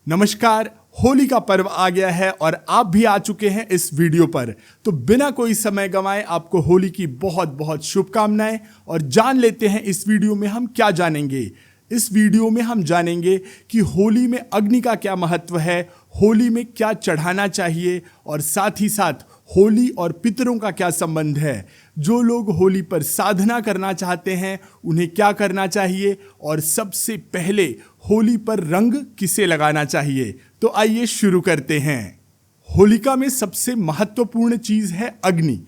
नमस्कार। होली का पर्व आ गया है और आप भी आ चुके हैं इस वीडियो पर। तो बिना कोई समय गंवाए आपको होली की बहुत बहुत शुभकामनाएं और जान लेते हैं इस वीडियो में हम क्या जानेंगे। इस वीडियो में हम जानेंगे कि होली में अग्नि का क्या महत्व है, होली में क्या चढ़ाना चाहिए और साथ ही साथ होली और पितरों का क्या संबंध है। जो लोग होली पर साधना करना चाहते हैं उन्हें क्या करना चाहिए और सबसे पहले होली पर रंग किसे लगाना चाहिए। तो आइए शुरू करते हैं। होलिका में सबसे महत्वपूर्ण चीज है अग्नि।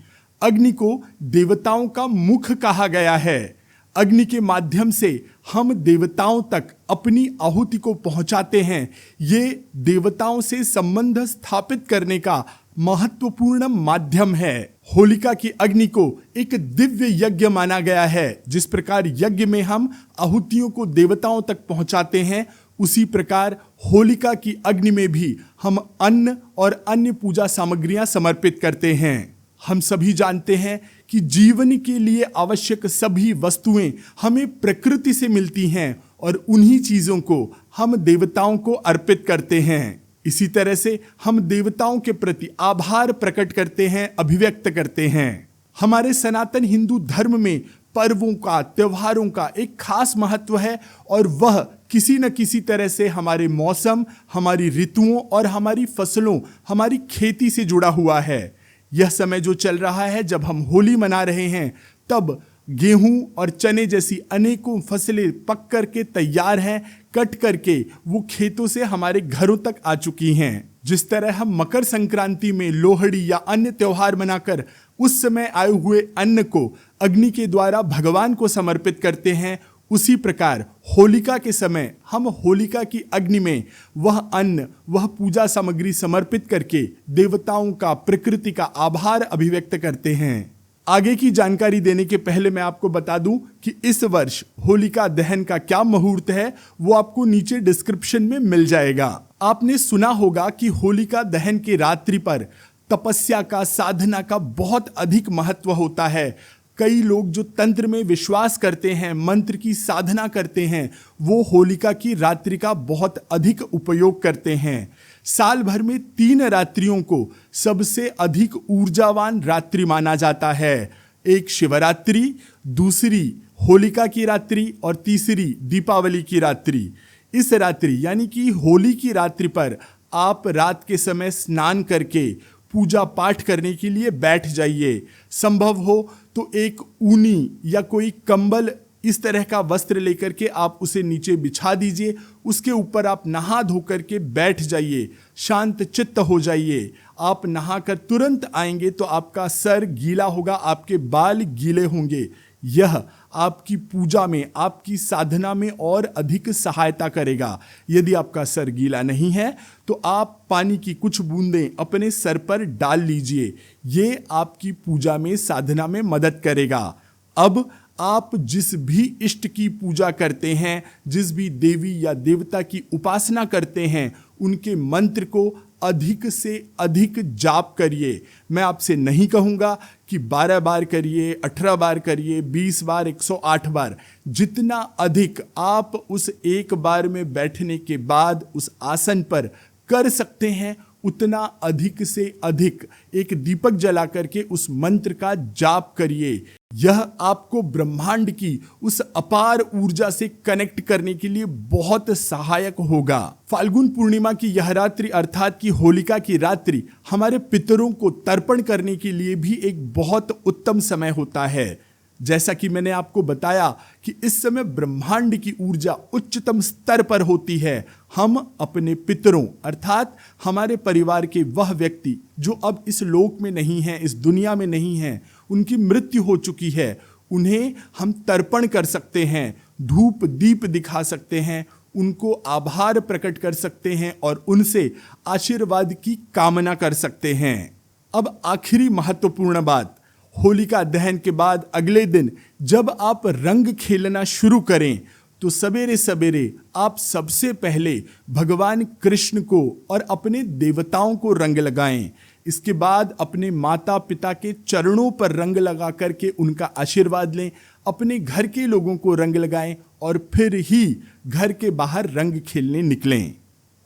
अग्नि को देवताओं का मुख कहा गया है। अग्नि के माध्यम से हम देवताओं तक अपनी आहुति को पहुंचाते हैं। ये देवताओं से संबंध स्थापित करने का महत्वपूर्ण माध्यम है। होलिका की अग्नि को एक दिव्य यज्ञ माना गया है। जिस प्रकार यज्ञ में हम आहुतियों को देवताओं तक पहुंचाते हैं, उसी प्रकार होलिका की अग्नि में भी हम अन्न और अन्य पूजा सामग्रियां समर्पित करते हैं। हम सभी जानते हैं कि जीवन के लिए आवश्यक सभी वस्तुएं हमें प्रकृति से मिलती हैं और उन्हीं चीजों को हम देवताओं को अर्पित करते हैं। इसी तरह से हम देवताओं के प्रति आभार प्रकट करते हैं, अभिव्यक्त करते हैं। हमारे सनातन हिंदू धर्म में पर्वों का, त्योहारों का एक खास महत्व है और वह किसी न किसी तरह से हमारे मौसम, हमारी ऋतुओं और हमारी फसलों, हमारी खेती से जुड़ा हुआ है। यह समय जो चल रहा है, जब हम होली मना रहे हैं, तब गेहूं और चने जैसी अनेकों फसलें पक करके तैयार हैं, कट करके वो खेतों से हमारे घरों तक आ चुकी हैं। जिस तरह हम मकर संक्रांति में लोहड़ी या अन्य त्योहार मनाकर उस समय आए हुए अन्न को अग्नि के द्वारा भगवान को समर्पित करते हैं, उसी प्रकार होलिका के समय हम होलिका की अग्नि में वह अन्न, वह पूजा सामग्री समर्पित करके देवताओं का, प्रकृति का आभार अभिव्यक्त करते हैं। आगे की जानकारी देने के पहले मैं आपको बता दूं कि इस वर्ष होलिका दहन का क्या मुहूर्त है, वो आपको नीचे डिस्क्रिप्शन में मिल जाएगा। आपने सुना होगा कि होलिका दहन की रात्रि पर तपस्या का, साधना का बहुत अधिक महत्व होता है। कई लोग जो तंत्र में विश्वास करते हैं, मंत्र की साधना करते हैं, वो होलिका की रात्रि का बहुत अधिक उपयोग करते हैं। साल भर में 3 रात्रियों को सबसे अधिक ऊर्जावान रात्रि माना जाता है। एक शिवरात्रि, दूसरी होलिका की रात्रि और तीसरी दीपावली की रात्रि। इस रात्रि यानी कि होली की रात्रि पर आप रात के समय स्नान करके पूजा पाठ करने के लिए बैठ जाइए। संभव हो तो एक ऊनी या कोई कंबल, इस तरह का वस्त्र लेकर के आप उसे नीचे बिछा दीजिए। उसके ऊपर आप नहा धो करके बैठ जाइए, शांत चित्त हो जाइए। आप नहाकर तुरंत आएंगे तो आपका सर गीला होगा, आपके बाल गीले होंगे। यह आपकी पूजा में, आपकी साधना में और अधिक सहायता करेगा। यदि आपका सर गीला नहीं है तो आप पानी की कुछ बूंदें अपने सर पर डाल लीजिए। ये आपकी पूजा में, साधना में मदद करेगा। अब आप जिस भी इष्ट की पूजा करते हैं, जिस भी देवी या देवता की उपासना करते हैं, उनके मंत्र को अधिक से अधिक जाप करिए। मैं आपसे नहीं कहूँगा कि 12 बार करिए, 18 बार करिए, 20 बार, 108 बार। जितना अधिक आप उस एक बार में बैठने के बाद उस आसन पर कर सकते हैं, उतना अधिक से अधिक एक दीपक जला करके उस मंत्र का जाप करिए। यह आपको ब्रह्मांड की उस अपार ऊर्जा से कनेक्ट करने के लिए बहुत सहायक होगा। फाल्गुन पूर्णिमा की यह रात्रि अर्थात कि होलिका की रात्रि हमारे पितरों को तर्पण करने के लिए भी एक बहुत उत्तम समय होता है। जैसा कि मैंने आपको बताया कि इस समय ब्रह्मांड की ऊर्जा उच्चतम स्तर पर होती है। हम अपने पितरों अर्थात हमारे परिवार के वह व्यक्ति जो अब इस लोक में नहीं हैं, इस दुनिया में नहीं हैं, उनकी मृत्यु हो चुकी है, उन्हें हम तर्पण कर सकते हैं, धूप दीप दिखा सकते हैं, उनको आभार प्रकट कर सकते हैं और उनसे आशीर्वाद की कामना कर सकते हैं। अब आखिरी महत्वपूर्ण बात, होलिका दहन के बाद अगले दिन जब आप रंग खेलना शुरू करें तो सवेरे सवेरे आप सबसे पहले भगवान कृष्ण को और अपने देवताओं को रंग लगाएं। इसके बाद अपने माता पिता के चरणों पर रंग लगा करके उनका आशीर्वाद लें। अपने घर के लोगों को रंग लगाएं और फिर ही घर के बाहर रंग खेलने निकलें।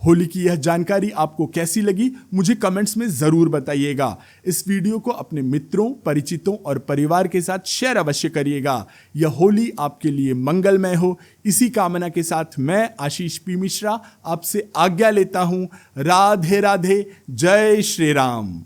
होली की यह जानकारी आपको कैसी लगी मुझे कमेंट्स में ज़रूर बताइएगा। इस वीडियो को अपने मित्रों, परिचितों और परिवार के साथ शेयर अवश्य करिएगा। यह होली आपके लिए मंगलमय हो, इसी कामना के साथ मैं आशीष पी मिश्रा आपसे आज्ञा लेता हूँ। राधे राधे, जय श्री राम।